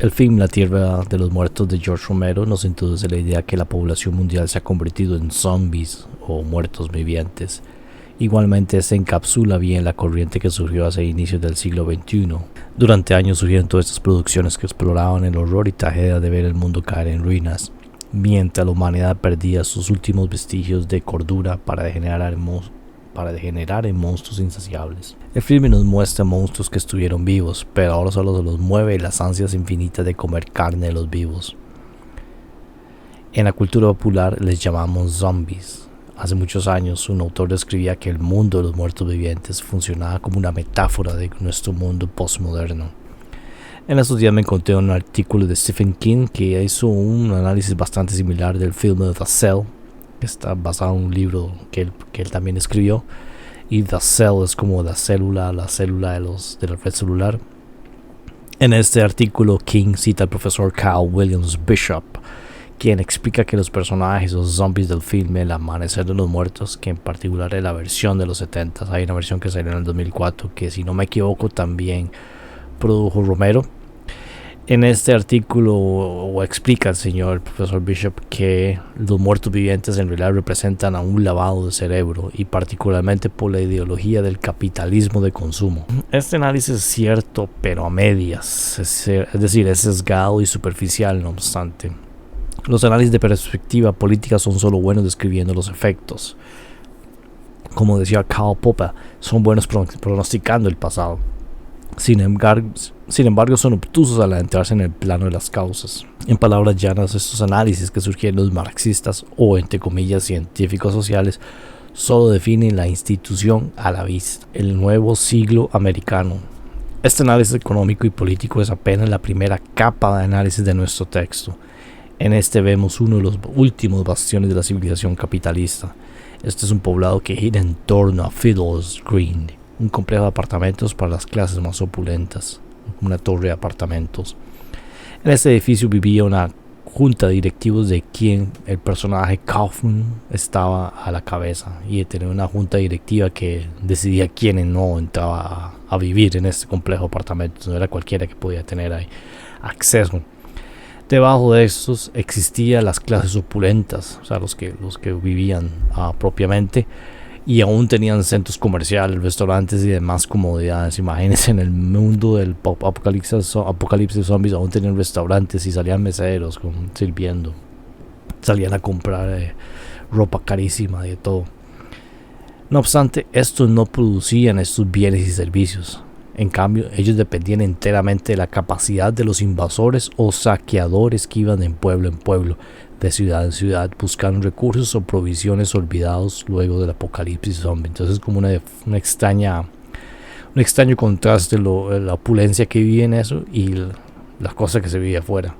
El film La Tierra de los Muertos de George Romero nos introduce la idea que la población mundial se ha convertido en zombies o muertos vivientes. Igualmente se encapsula bien la corriente que surgió hacia inicios del siglo XXI. Durante años surgieron todas estas producciones que exploraban el horror y tragedia de ver el mundo caer en ruinas, mientras la humanidad perdía sus últimos vestigios de cordura para degenerar en monstruos insaciables. El filme nos muestra monstruos que estuvieron vivos, pero ahora solo se los mueve las ansias infinitas de comer carne de los vivos. En la cultura popular les llamamos zombies. Hace muchos años un autor describía que el mundo de los muertos vivientes funcionaba como una metáfora de nuestro mundo postmoderno. En estos días me encontré un artículo de Stephen King que hizo un análisis bastante similar del filme The Cell, que está basado en un libro que él también escribió, y The Cell es como la célula de la red celular. En este artículo King cita al profesor Carl Williams Bishop, quien explica que los personajes o zombies del filme El Amanecer de los Muertos, que en particular es la versión de los 70s, hay una versión que salió en el 2004 que si no me equivoco también produjo Romero. En este artículo explica el señor profesor Bishop que los muertos vivientes en realidad representan a un lavado de cerebro y particularmente por la ideología del capitalismo de consumo. Este análisis es cierto pero a medias, es decir, es sesgado y superficial no obstante. Los análisis de perspectiva política son solo buenos describiendo los efectos. Como decía Karl Popper, son buenos pronosticando el pasado. Sin embargo, son obtusos al adentrarse en el plano de las causas. En palabras llanas, estos análisis que surgieron los marxistas o, entre comillas, científicos sociales, solo definen la institución a la vista, el nuevo siglo americano. Este análisis económico y político es apenas la primera capa de análisis de nuestro texto. En este vemos uno de los últimos bastiones de la civilización capitalista. Este es un poblado que gira en torno a Fiddler's Green, un complejo de apartamentos para las clases más opulentas, una torre de apartamentos. En este edificio vivía una junta de directivos de quien el personaje Kaufman estaba a la cabeza, y tenía una junta directiva que decidía quién no entraba a vivir en este complejo de apartamentos. No era cualquiera que podía tener ahí acceso. Debajo de estos existían las clases opulentas, o sea, los que vivían propiamente, y aún tenían centros comerciales, restaurantes y demás comodidades. Imagínense, en el mundo del apocalipsis zombies aún tenían restaurantes y salían meseros sirviendo, salían a comprar ropa carísima y de todo. No obstante, estos no producían estos bienes y servicios. En cambio, ellos dependían enteramente de la capacidad de los invasores o saqueadores que iban de pueblo en pueblo, de ciudad en ciudad, buscando recursos o provisiones olvidados luego del apocalipsis zombie. Entonces es como un extraño contraste la opulencia que vivía en eso y las cosas que se vivía afuera.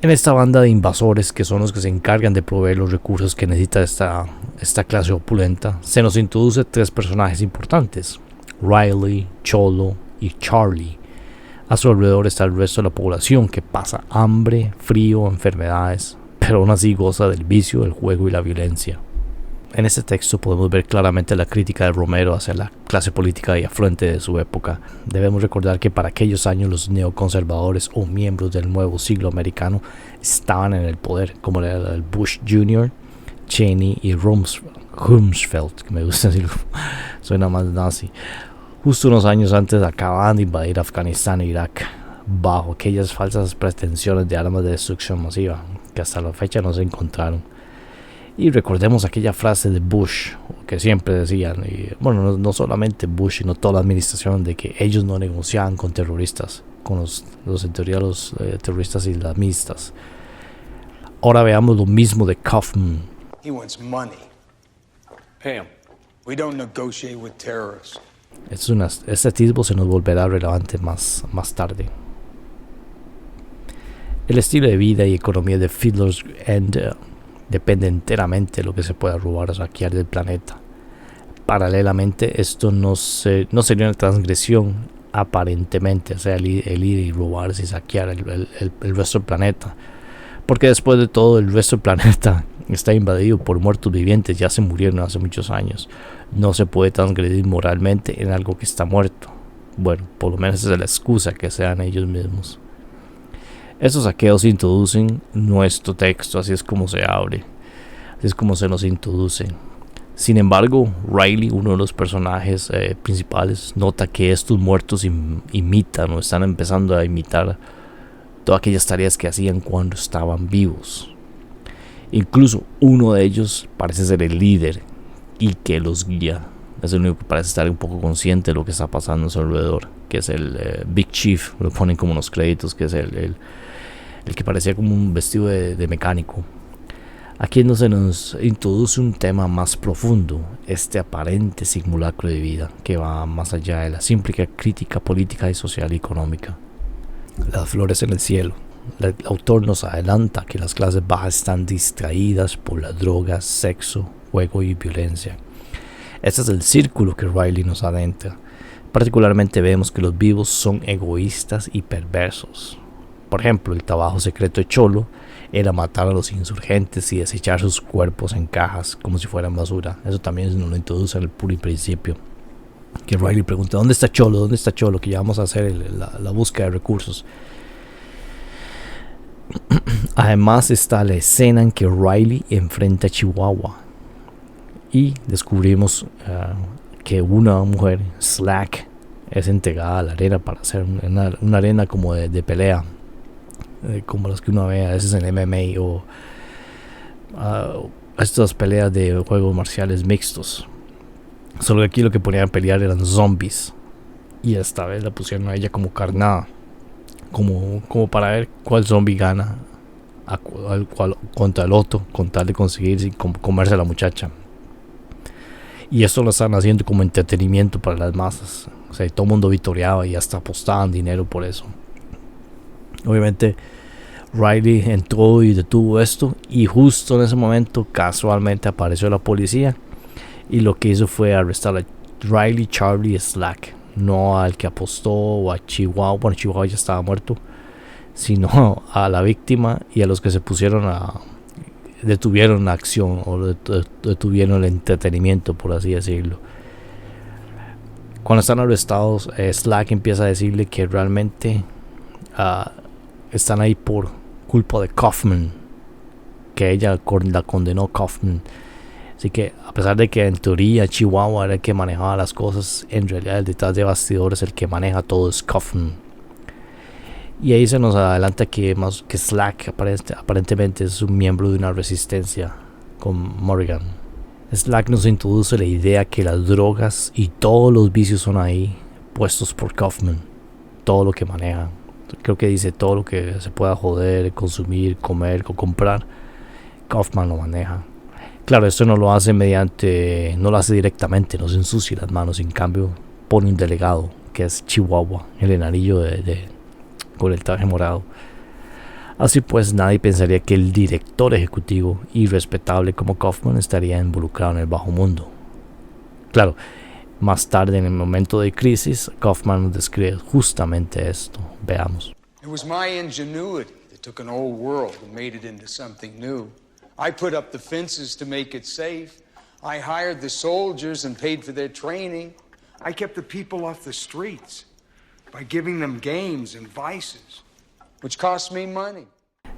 En esta banda de invasores, que son los que se encargan de proveer los recursos que necesita esta clase opulenta, se nos introduce tres personajes importantes: Riley, Cholo y Charlie. A su alrededor está el resto de la población que pasa hambre, frío, enfermedades, pero aún así goza del vicio, el juego y la violencia. En este texto podemos ver claramente la crítica de Romero hacia la clase política y afluente de su época. Debemos recordar que para aquellos años los neoconservadores o miembros del nuevo siglo americano estaban en el poder, como era el Bush Jr., Cheney y Rumsfeld, que me gusta decirlo, suena más nazi. Justo unos años antes acababan de invadir Afganistán e Irak, bajo aquellas falsas pretensiones de armas de destrucción masiva, que hasta la fecha no se encontraron. Y recordemos aquella frase de Bush, que siempre decían, y bueno, no solamente Bush, sino toda la administración, de que ellos no negociaban con terroristas, con en teoría los terroristas islamistas. Ahora veamos lo mismo de Kaufman. He wants money. Pay him. We don't negotiate with terrorists. Este atisbo se nos volverá relevante más tarde. El estilo de vida y economía de Fiddler's End depende enteramente de lo que se pueda robar o saquear del planeta. Paralelamente, esto no sería una transgresión aparentemente, o sea, el ir y robarse y saquear el resto del planeta, porque después de todo el resto del planeta está invadido por muertos vivientes, ya se murieron hace muchos años. No se puede transgredir moralmente en algo que está muerto. Bueno, por lo menos esa es la excusa que se dan ellos mismos. Estos saqueos introducen nuestro texto, así es como se abre, así es como se nos introduce. Sin embargo, Riley, uno de los personajes principales, nota que estos muertos imitan o están empezando a imitar todas aquellas tareas que hacían cuando estaban vivos. Incluso uno de ellos parece ser el líder y que los guía. Es el único que parece estar un poco consciente de lo que está pasando a su alrededor, que es el Big Chief, lo ponen como en los créditos, que es el que parecía como un vestido de mecánico. Aquí no se nos introduce un tema más profundo, este aparente simulacro de vida que va más allá de la simple crítica política y social y económica. Las flores en el cielo. El autor nos adelanta que las clases bajas están distraídas por las drogas, sexo, juego y violencia. Este es el círculo que Riley nos adentra. Particularmente vemos que los vivos son egoístas y perversos. Por ejemplo, el trabajo secreto de Cholo era matar a los insurgentes y desechar sus cuerpos en cajas como si fueran basura. Eso también nos lo introduce al puro principio. Que Riley pregunta, ¿dónde está Cholo? ¿Dónde está Cholo? Que ya vamos a hacer la búsqueda de recursos. Además está la escena en que Riley enfrenta a Chihuahua. Y descubrimos que una mujer, Slack, es entregada a la arena para hacer una arena como de pelea. Como las que uno ve a veces en MMA o estas peleas de juegos marciales mixtos. Solo que aquí lo que ponían a pelear eran zombies. Y esta vez la pusieron a ella como carnada. Como para ver cuál zombie gana contra el otro, con tal de conseguir comerse a la muchacha. Y esto lo están haciendo como entretenimiento para las masas. O sea, todo el mundo vitoreaba y hasta apostaban dinero por eso. Obviamente Riley entró y detuvo esto, y justo en ese momento casualmente apareció la policía, y lo que hizo fue arrestar a Riley, Charlie y Slack, no al que apostó o a Chihuahua. Bueno, Chihuahua ya estaba muerto, sino a la víctima y a los que se detuvieron la acción o detuvieron el entretenimiento, por así decirlo. Cuando están arrestados, Slack empieza a decirle que realmente están ahí por culpa de Kaufman, que ella la condenó Kaufman. Así que a pesar de que en teoría Chihuahua era el que manejaba las cosas, en realidad el detrás de bastidores el que maneja todo es Kaufman. Y ahí se nos adelanta que Slack aparentemente es un miembro de una resistencia con Morrigan. Slack nos introduce la idea que las drogas y todos los vicios son ahí puestos por Kaufman. Todo lo que maneja, creo que dice todo lo que se pueda joder, consumir, comer o comprar, Kaufman lo maneja. Claro, esto no lo hace no lo hace directamente, no se ensucia las manos. En cambio pone un delegado que es Chihuahua, el enarillo con el traje morado. Así pues, nadie pensaría que el director ejecutivo irrespetable como Kaufman estaría involucrado en el bajo mundo. Claro, más tarde, en el momento de crisis, Kaufman nos describe justamente esto. Veamos. It was my ingenuity that took an old world and made it into something new. I put up the fences to make it safe. I hired the soldiers and paid for their training. I kept the people off the streets by giving them games and vices, which cost me money.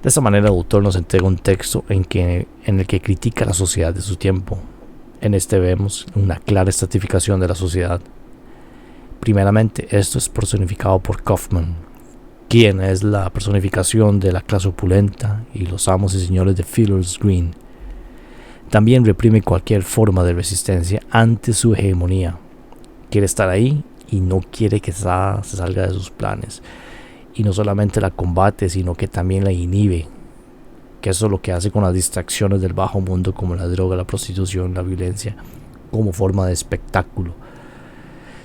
De esta manera el autor nos entrega un texto en el que critica la sociedad de su tiempo. En este vemos una clara estratificación de la sociedad. Primeramente, esto es personificado por Kaufman, quien es la personificación de la clase opulenta y los amos y señores de Fiddler's Green. También reprime cualquier forma de resistencia ante su hegemonía. Quiere estar ahí y no quiere que se salga de sus planes. Y no solamente la combate, sino que también la inhibe. Que eso es lo que hace con las distracciones del bajo mundo, como la droga, la prostitución, la violencia, como forma de espectáculo.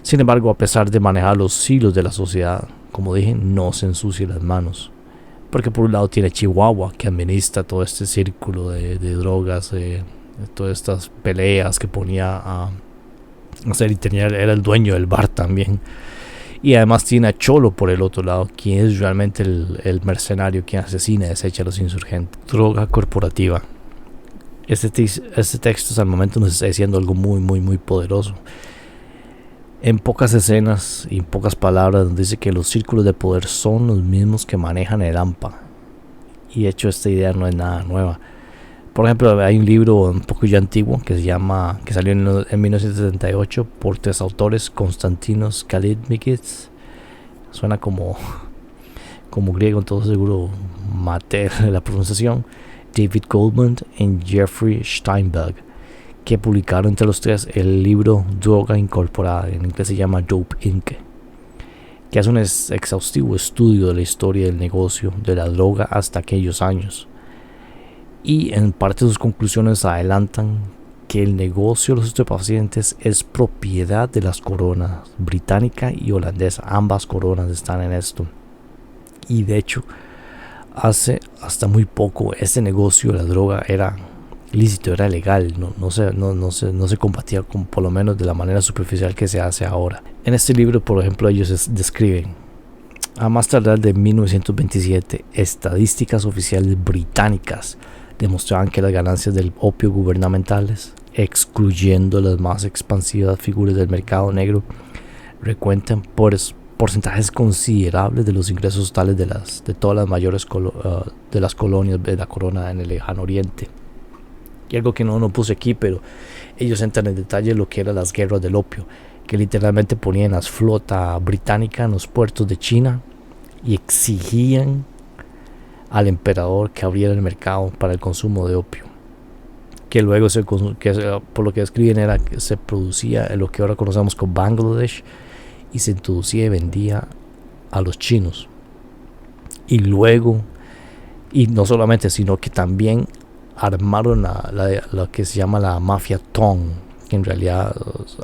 Sin embargo, a pesar de manejar los hilos de la sociedad, como dije, no se ensucia las manos. Porque por un lado tiene Chihuahua, que administra todo este círculo de drogas, de todas estas peleas que ponía a hacer, y era el dueño del bar también. Y además tiene a Cholo por el otro lado, quien es realmente el mercenario quien asesina y desecha a los insurgentes. Droga corporativa. Este texto hasta el momento nos está diciendo algo muy, muy, muy poderoso. En pocas escenas y en pocas palabras nos dice que los círculos de poder son los mismos que manejan el AMPA. Y de hecho esta idea no es nada nueva. Por ejemplo, hay un libro un poco ya antiguo que salió en 1978 por tres autores, Konstantinos Kalinitzakis. Suena como griego, entonces seguro maté la pronunciación. David Goldman y Jeffrey Steinberg, que publicaron entre los tres el libro Droga Incorporada, en inglés se llama Dope Inc., que hace un exhaustivo estudio de la historia del negocio de la droga hasta aquellos años. Y en parte de sus conclusiones adelantan que el negocio de los estupefacientes es propiedad de las coronas británica y holandesa. Ambas coronas están en esto. Y de hecho, hace hasta muy poco este negocio de la droga era lícito, era legal, no se combatía con, por lo menos de la manera superficial que se hace ahora. En este libro, por ejemplo, ellos describen: a más tardar de 1927, estadísticas oficiales británicas demostraban que las ganancias del opio gubernamentales, excluyendo las más expansivas figuras del mercado negro, recuentan porcentajes considerables de los ingresos totales de todas las mayores de las colonias de la corona en el lejano oriente. Y algo que no puse aquí, pero ellos entran en detalle lo que eran las guerras del opio, que literalmente ponían a la flota británica en los puertos de China y exigían al emperador que abriera el mercado para el consumo de opio, que luego por lo que describen era que se producía en lo que ahora conocemos como Bangladesh y se introducía y vendía a los chinos. Y luego, y no solamente, sino que también armaron lo que se llama la mafia Tong, que en realidad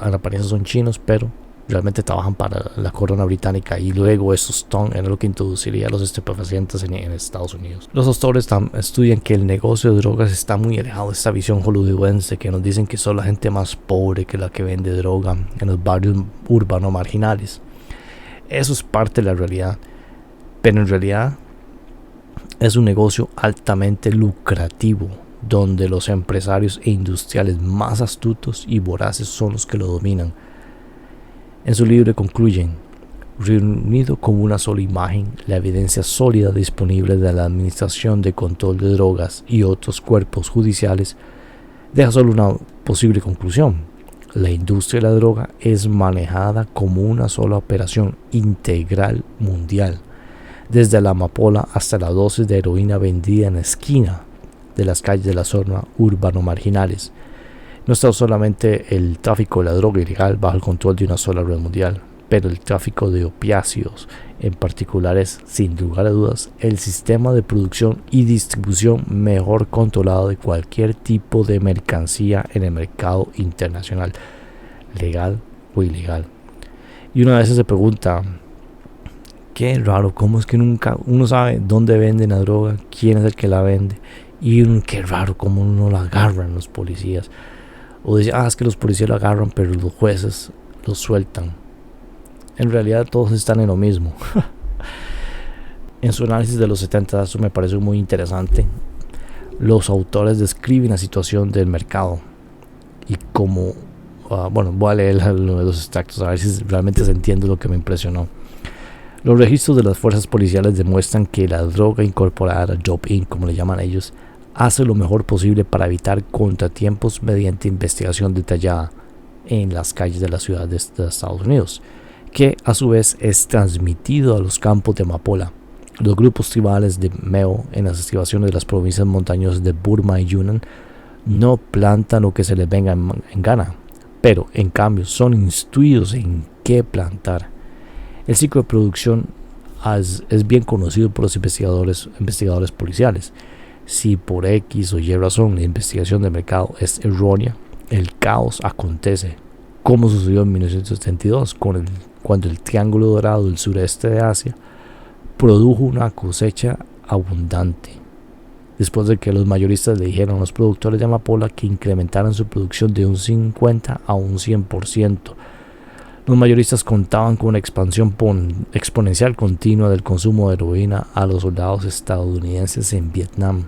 en apariencia son chinos, pero realmente trabajan para la corona británica. Y luego esos Tong eran lo que introduciría los estupefacientes en Estados Unidos. Los autores estudian que el negocio de drogas está muy alejado de esta visión hollywoodense que nos dicen que solo la gente más pobre que la que vende droga en los barrios urbanos marginales. Eso es parte de la realidad, pero en realidad es un negocio altamente lucrativo, donde los empresarios e industriales más astutos y voraces son los que lo dominan. En su libro concluyen: reunido como una sola imagen, la evidencia sólida disponible de la Administración de Control de Drogas y otros cuerpos judiciales deja solo una posible conclusión: la industria de la droga es manejada como una sola operación integral mundial, desde la amapola hasta la dosis de heroína vendida en la esquina de las calles de la zona urbano marginales. No está solamente el tráfico de la droga ilegal bajo el control de una sola red mundial, pero el tráfico de opiáceos en particular es, sin lugar a dudas, el sistema de producción y distribución mejor controlado de cualquier tipo de mercancía en el mercado internacional, legal o ilegal. Y una vez se pregunta: qué raro, ¿cómo es que nunca uno sabe dónde venden la droga, quién es el que la vende? Y qué raro, cómo no la agarran los policías. O dice: es que los policías lo agarran, pero los jueces lo sueltan. En realidad todos están en lo mismo. En su análisis de los 70, eso me parece muy interesante. Los autores describen la situación del mercado y cómo, voy a leer los extractos a ver si realmente se entiende lo que me impresionó. Los registros de las fuerzas policiales demuestran que la droga incorporada, Dope Inc., como le llaman ellos, hace lo mejor posible para evitar contratiempos mediante investigación detallada en las calles de la ciudad de Estados Unidos, que a su vez es transmitido a los campos de amapola. Los grupos tribales de Meo en las estribaciones de las provincias montañosas de Burma y Yunnan no plantan lo que se les venga en gana, pero en cambio son instruidos en qué plantar. El ciclo de producción es bien conocido por los investigadores policiales. Si por X o Y razón la investigación del mercado es errónea, el caos acontece, como sucedió en 1972 cuando el Triángulo Dorado del sureste de Asia produjo una cosecha abundante, después de que los mayoristas le dijeron a los productores de amapola que incrementaran su producción de un 50 a un 100%. Los mayoristas contaban con una expansión exponencial continua del consumo de heroína a los soldados estadounidenses en Vietnam.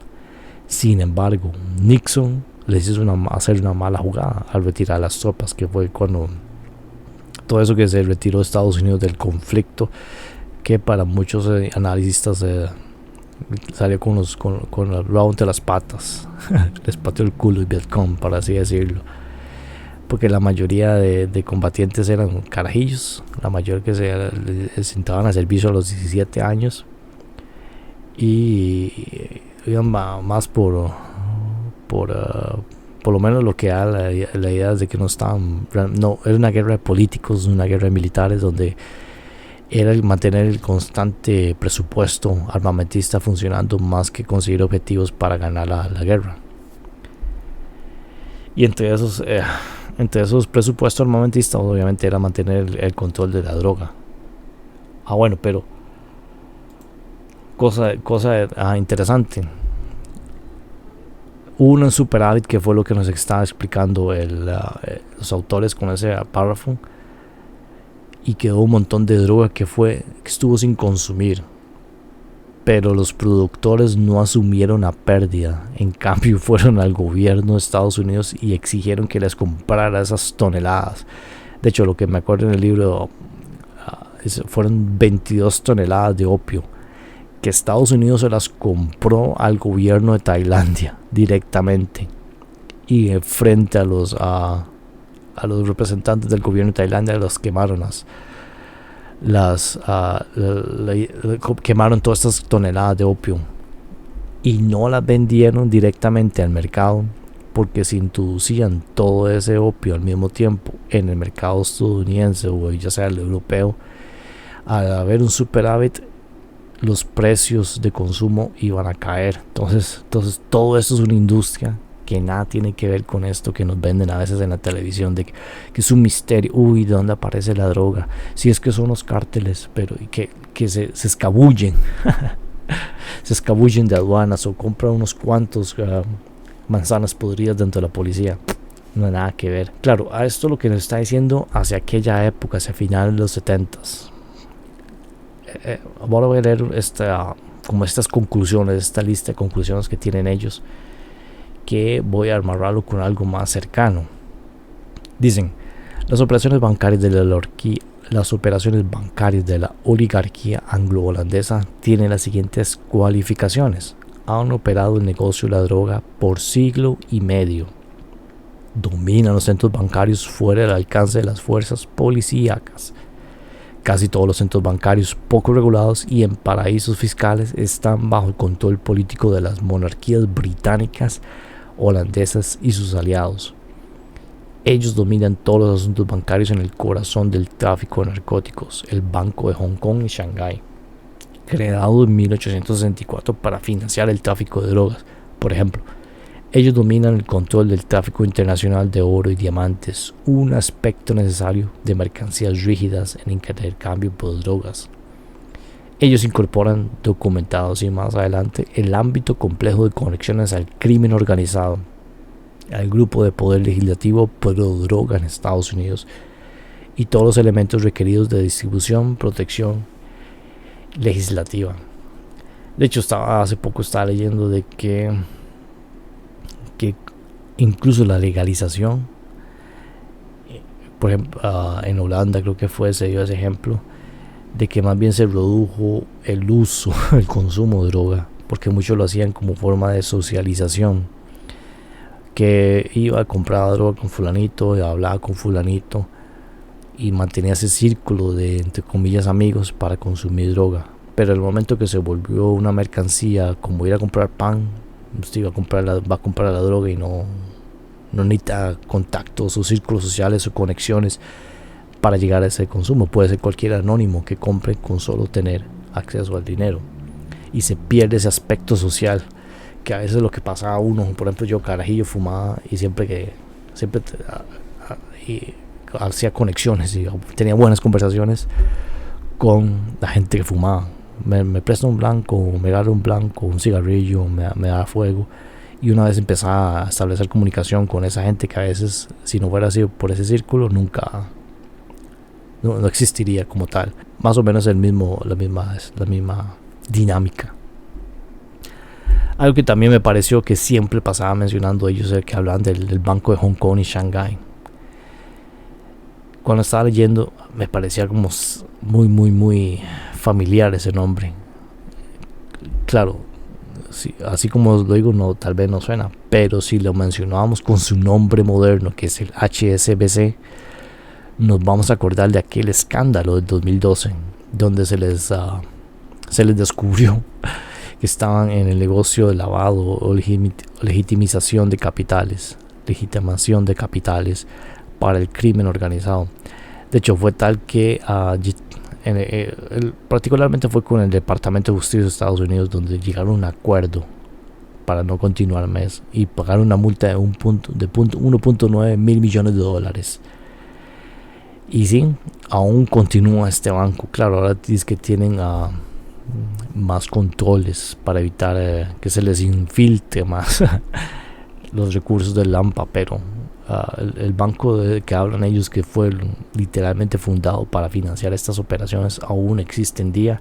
Sin embargo, Nixon les hizo hacer una mala jugada al retirar las tropas, que fue cuando todo eso que se retiró Estados Unidos del conflicto, que para muchos analistas salió con el rabo entre las patas. Les pateó el culo el Vietcong, por así decirlo, porque la mayoría de combatientes eran carajillos, la mayoría que se entraban a servicio a los 17 años y iban más por lo menos lo que da la idea es de que no era una guerra de políticos, una guerra de militares, donde era el mantener el constante presupuesto armamentista funcionando más que conseguir objetivos para ganar la guerra. Y entre esos presupuestos armamentistas obviamente era mantener el control de la droga. Bueno, pero cosa interesante, hubo un superávit, que fue lo que nos estaba explicando los autores con ese párrafo, y quedó un montón de droga que estuvo sin consumir, pero los productores no asumieron la pérdida. En cambio fueron al gobierno de Estados Unidos y exigieron que les comprara esas toneladas. De hecho, lo que me acuerdo en el libro fueron 22 toneladas de opio que Estados Unidos se las compró al gobierno de Tailandia directamente, y frente a los representantes del gobierno de Tailandia los quemaron quemaron todas estas toneladas de opio y no las vendieron directamente al mercado, porque si introducían todo ese opio al mismo tiempo en el mercado estadounidense o ya sea el europeo, al haber un superávit, los precios de consumo iban a caer. Entonces todo esto es una industria que nada tiene que ver con esto que nos venden a veces en la televisión, de que es un misterio. ¿De dónde aparece la droga? Si es que son los cárteles, pero que se escabullen se escabullen de aduanas o compran unos cuantos manzanas podridas dentro de la policía. No hay nada que ver. Claro, a esto lo que nos está diciendo hacia aquella época, hacia finales de los 70s. Ahora voy a leer como estas conclusiones, esta lista de conclusiones que tienen ellos, que voy a amarrarlo con algo más cercano. Dicen: las operaciones bancarias de la oligarquía anglo-holandesa tienen las siguientes cualificaciones: han operado el negocio de la droga por siglo y medio, dominan los centros bancarios fuera del alcance de las fuerzas policíacas. Casi todos los centros bancarios poco regulados y en paraísos fiscales están bajo el control político de las monarquías británicas, holandesas y sus aliados. Ellos dominan todos los asuntos bancarios en el corazón del tráfico de narcóticos, el Banco de Hong Kong y Shanghái, creado en 1864 para financiar el tráfico de drogas. Por ejemplo, ellos dominan el control del tráfico internacional de oro y diamantes, un aspecto necesario de mercancías rígidas en intercambio por drogas. Ellos incorporan, documentados y más adelante, el ámbito complejo de conexiones al crimen organizado, al grupo de poder legislativo pro droga en Estados Unidos y todos los elementos requeridos de distribución, protección legislativa. De hecho, hace poco estaba leyendo de que incluso la legalización, por ejemplo, en Holanda creo que se dio ese ejemplo de que más bien se redujo el uso, el consumo de droga, porque muchos lo hacían como forma de socialización, que iba a comprar droga con fulanito y hablaba con fulanito y mantenía ese círculo de, entre comillas, amigos para consumir droga. Pero el momento que se volvió una mercancía, como ir a comprar pan, usted va a comprar la droga y no necesita contactos o círculos sociales o conexiones para llegar a ese consumo. Puede ser cualquier anónimo que compre con solo tener acceso al dinero, y se pierde ese aspecto social, que a veces lo que pasa a uno. Por ejemplo, yo carajillo fumaba y siempre hacía conexiones y tenía buenas conversaciones con la gente que fumaba. Me presta un blanco, me agarra un blanco, un cigarrillo, me da fuego. Y una vez empezaba a establecer comunicación con esa gente que a veces, si no fuera sido por ese círculo, nunca no existiría como tal. Más o menos la misma dinámica. Algo que también me pareció que siempre pasaba mencionando ellos, el que hablaban del Banco de Hong Kong y Shanghái. Cuando estaba leyendo me parecía como muy familiar ese nombre. Claro, sí, así como os lo digo, no, tal vez no suena, pero si lo mencionábamos con su nombre moderno, que es el HSBC, nos vamos a acordar de aquel escándalo del 2012, donde se les descubrió que estaban en el negocio de lavado o legitimación de capitales para el crimen organizado. De hecho, fue tal que particularmente fue con el Departamento de Justicia de Estados Unidos, donde llegaron a un acuerdo para no continuar más y pagar una multa de 1.9 mil millones de dólares. Y sí, aún continúa este banco. Claro, ahora dice que tienen más controles para evitar que se les infiltre más los recursos del Lampa, pero el banco que hablan ellos, que fue literalmente fundado para financiar estas operaciones, aún existe en día,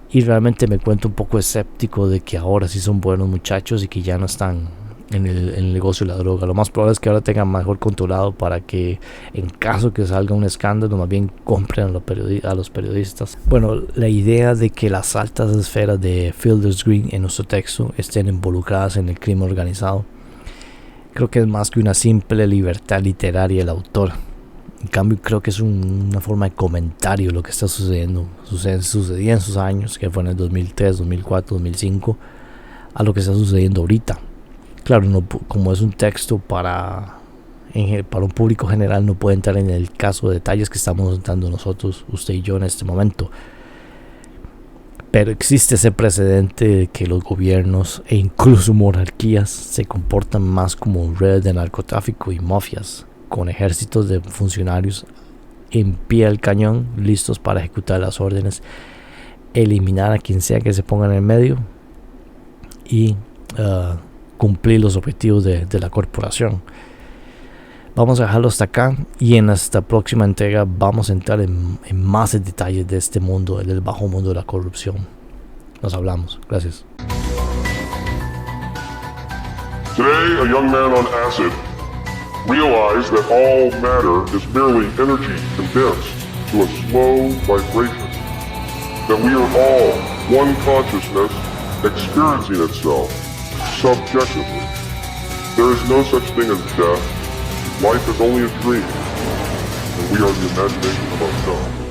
y realmente me cuento un poco escéptico de que ahora sí son buenos muchachos y que ya no están en el negocio de la droga. Lo más probable es que ahora tengan mejor controlado para que en caso que salga un escándalo más bien compren a los periodistas. Bueno, la idea de que las altas esferas de Fielder's Green en nuestro texto estén involucradas en el crimen organizado, creo que es más que una simple libertad literaria del autor. En cambio, creo que es una forma de comentario lo que está sucediendo. Sucedía en sus años, que fue en el 2003, 2004, 2005, a lo que está sucediendo ahorita. Claro, no, como es un texto para un público general, no puede entrar en el caso de detalles que estamos dando nosotros, usted y yo, en este momento. Pero existe ese precedente de que los gobiernos e incluso monarquías se comportan más como redes de narcotráfico y mafias, con ejércitos de funcionarios en pie al cañón, listos para ejecutar las órdenes, eliminar a quien sea que se ponga en el medio y cumplir los objetivos de la corporación. Vamos a dejarlo hasta acá, y en esta próxima entrega vamos a entrar en más detalles de este mundo, del bajo mundo de la corrupción. Nos hablamos. Gracias. Today, a young man on acid realized that all matter is merely energy condensed to a slow vibration, that we are all one consciousness experiencing itself subjectively. There is no such thing as death. Life is only a dream, and we are the imagination of ourselves.